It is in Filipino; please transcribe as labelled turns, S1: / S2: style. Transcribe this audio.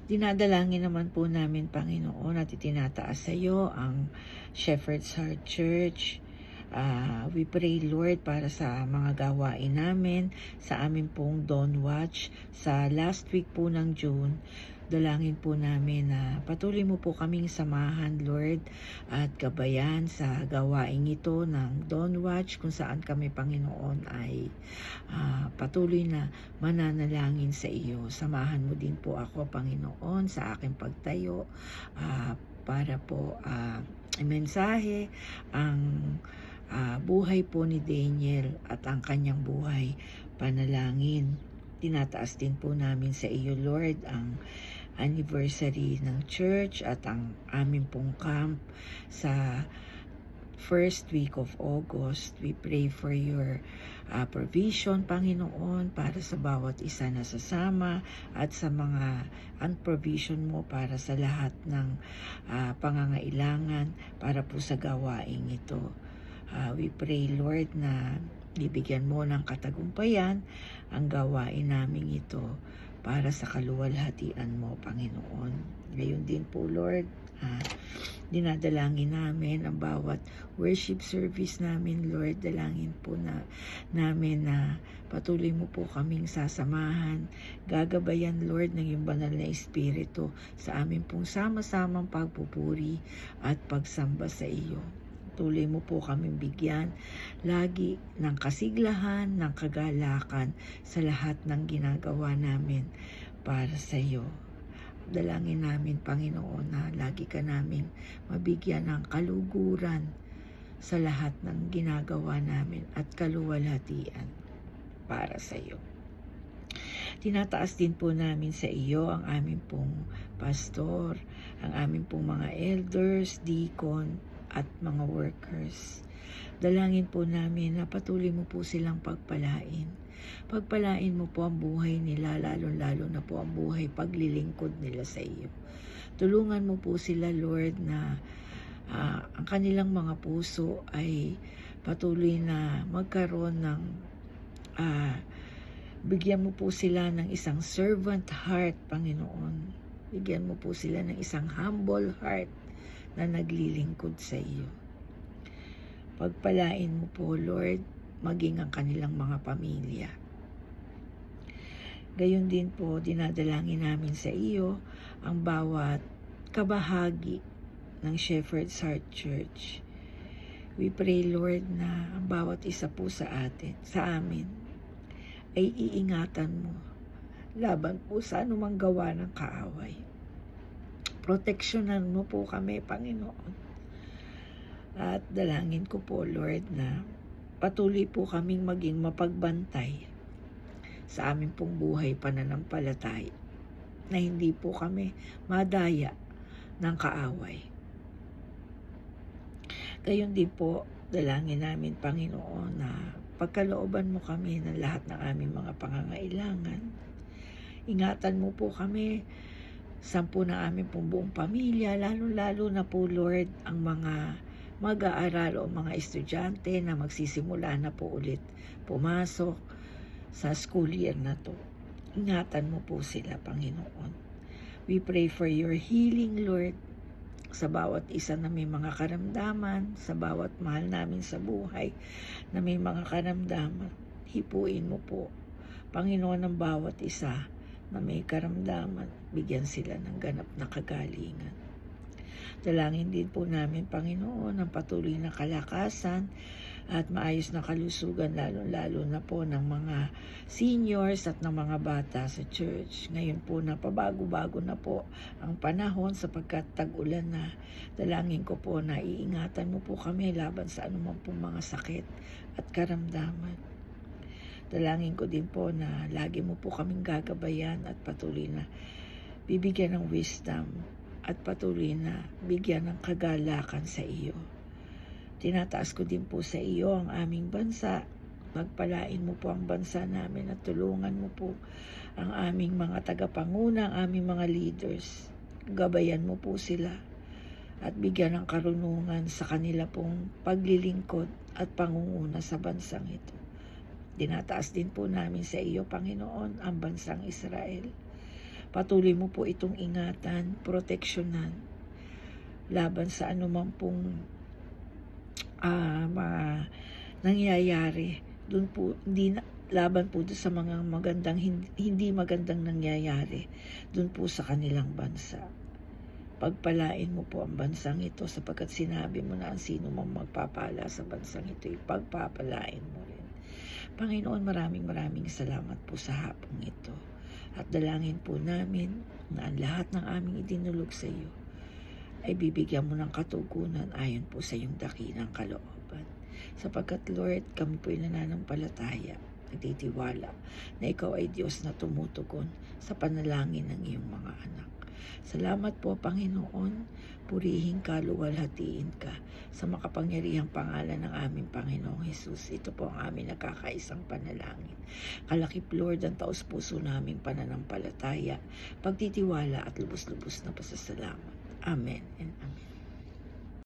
S1: Dinadalangin naman po namin, Panginoon, at itinataas sa iyo ang Shepherd's Heart Church. We pray, Lord, para sa mga gawain namin, sa amin pong Dawn Watch, sa last week po ng June. Dalangin po namin na patuloy mo po kaming samahan, Lord, at gabayan sa gawain ito ng Dawn Watch, kung saan kami, Panginoon, ay patuloy na mananalangin sa iyo. Samahan mo din po ako, Panginoon, sa aking pagtayo para po mensahe ang buhay po ni Daniel at ang kanyang buhay panalangin. Tinataas din po namin sa iyo, Lord, ang anniversary ng church at ang aming pong camp sa first week of August. We pray for your provision, Panginoon, para sa bawat isa na sasama at sa mga provision mo para sa lahat ng pangangailangan para po sa gawaing ito. We pray, Lord, na bibigyan mo ng katagumpayan ang gawain namin ito para sa kaluwalhatian mo, Panginoon. Ngayon din po, Lord, dinadalangin namin ang bawat worship service namin, Lord. Dalangin po namin na patuloy mo po kaming sasamahan, gagabayan, Lord, ng iyong banal na Espiritu sa amin pong sama-samang pagpupuri at pagsamba sa iyo. Tuloy mo po kaming bigyan lagi ng kasiglahan, ng kagalakan sa lahat ng ginagawa namin para sa iyo. Dalangin namin, Panginoon, na lagi ka namin mabigyan ng kaluguran sa lahat ng ginagawa namin at kaluwalhatian para sa iyo. Tinataas din po namin sa iyo ang aming pong pastor, ang aming pong mga elders, deacon, at mga workers. Dalangin po namin na patuloy mo po silang pagpalain. Pagpalain mo po ang buhay nila, lalo-lalo na po ang buhay paglilingkod nila sa iyo. Tulungan mo po sila, Lord, na ang kanilang mga puso ay patuloy na magkaroon ng bigyan mo po sila ng isang servant heart, Panginoon. Bigyan mo po sila ng isang humble heart na naglilingkod sa iyo. Pagpalain mo po, Lord, maging ang kanilang mga pamilya. Gayon din po, dinadalangin namin sa iyo ang bawat kabahagi ng Shepherd's Heart Church. We pray, Lord, na ang bawat isa po sa amin, ay iingatan mo laban po sa anumang gawa ng kaaway. Proteksyonan mo po kami, Panginoon. At dalangin ko po, Lord, na patuloy po kaming maging mapagbantay sa aming pong buhay pananampalataya, na hindi po kami madaya ng kaaway. Gayon din po, dalangin namin, Panginoon, na pagkalooban mo kami ng lahat ng aming mga pangangailangan. Ingatan mo po kami, sampu na aming pong buong pamilya, lalo-lalo na po, Lord, ang mga mag-aaral o mga estudyante na magsisimula na po ulit pumasok sa school year na to. Ingatan mo po sila, Panginoon. We pray for your healing, Lord, sa bawat isa na may mga karamdaman, sa bawat mahal namin sa buhay na may mga karamdaman. Hipuin mo po, Panginoon, ang bawat isa na may karamdaman, bigyan sila ng ganap na kagalingan. Dalangin din po namin, Panginoon, ang patuloy na kalakasan at maayos na kalusugan, lalo-lalo na po ng mga seniors at ng mga bata sa church. Ngayon po na pabago-bago na po ang panahon sapagkat tag-ulan na. Dalangin ko po na iingatan mo po kami laban sa anumang pong mga sakit at karamdaman. Dalangin ko din po na lagi mo po kaming gagabayan at patuloy na bibigyan ng wisdom at patuloy na bigyan ng kagalakan sa iyo. Tinataas ko din po sa iyo ang aming bansa. Pagpalain mo po ang bansa namin at tulungan mo po ang aming mga tagapanguna, ang aming mga leaders. Gabayan mo po sila at bigyan ng karunungan sa kanila pong paglilingkod at pangunguna sa bansang ito. Dinataas din po namin sa iyo, Panginoon, ang bansang Israel. Patuloy mo po itong ingatan, proteksyonan, laban sa anumang pong mga nangyayari. Doon po, laban po doon sa mga hindi magandang nangyayari doon po sa kanilang bansa. Pagpalain mo po ang bansang ito sapagkat sinabi mo na ang sino mang magpapala sa bansang ito, ipagpapalain mo rin. Panginoon, maraming salamat po sa hapong ito. At dalangin po namin na ang lahat ng aming idinulog sa iyo ay bibigyan mo ng katugunan ayon po sa iyong dakilang kalooban. Sapagkat Lord, kami po'y nananampalataya, nagtitiwala na ikaw ay Diyos na tumutugon sa panalangin ng iyong mga anak. Salamat po, Panginoon. Purihin ka, luwalhatiin ka sa makapangyarihang pangalan ng aming Panginoong Hesus. Ito po ang aming nagkakaisang panalangin. Kalakip, Lord, ang taos puso naming pananampalataya, pagtitiwala at lubos-lubos na pasasalamat. Amen and amen.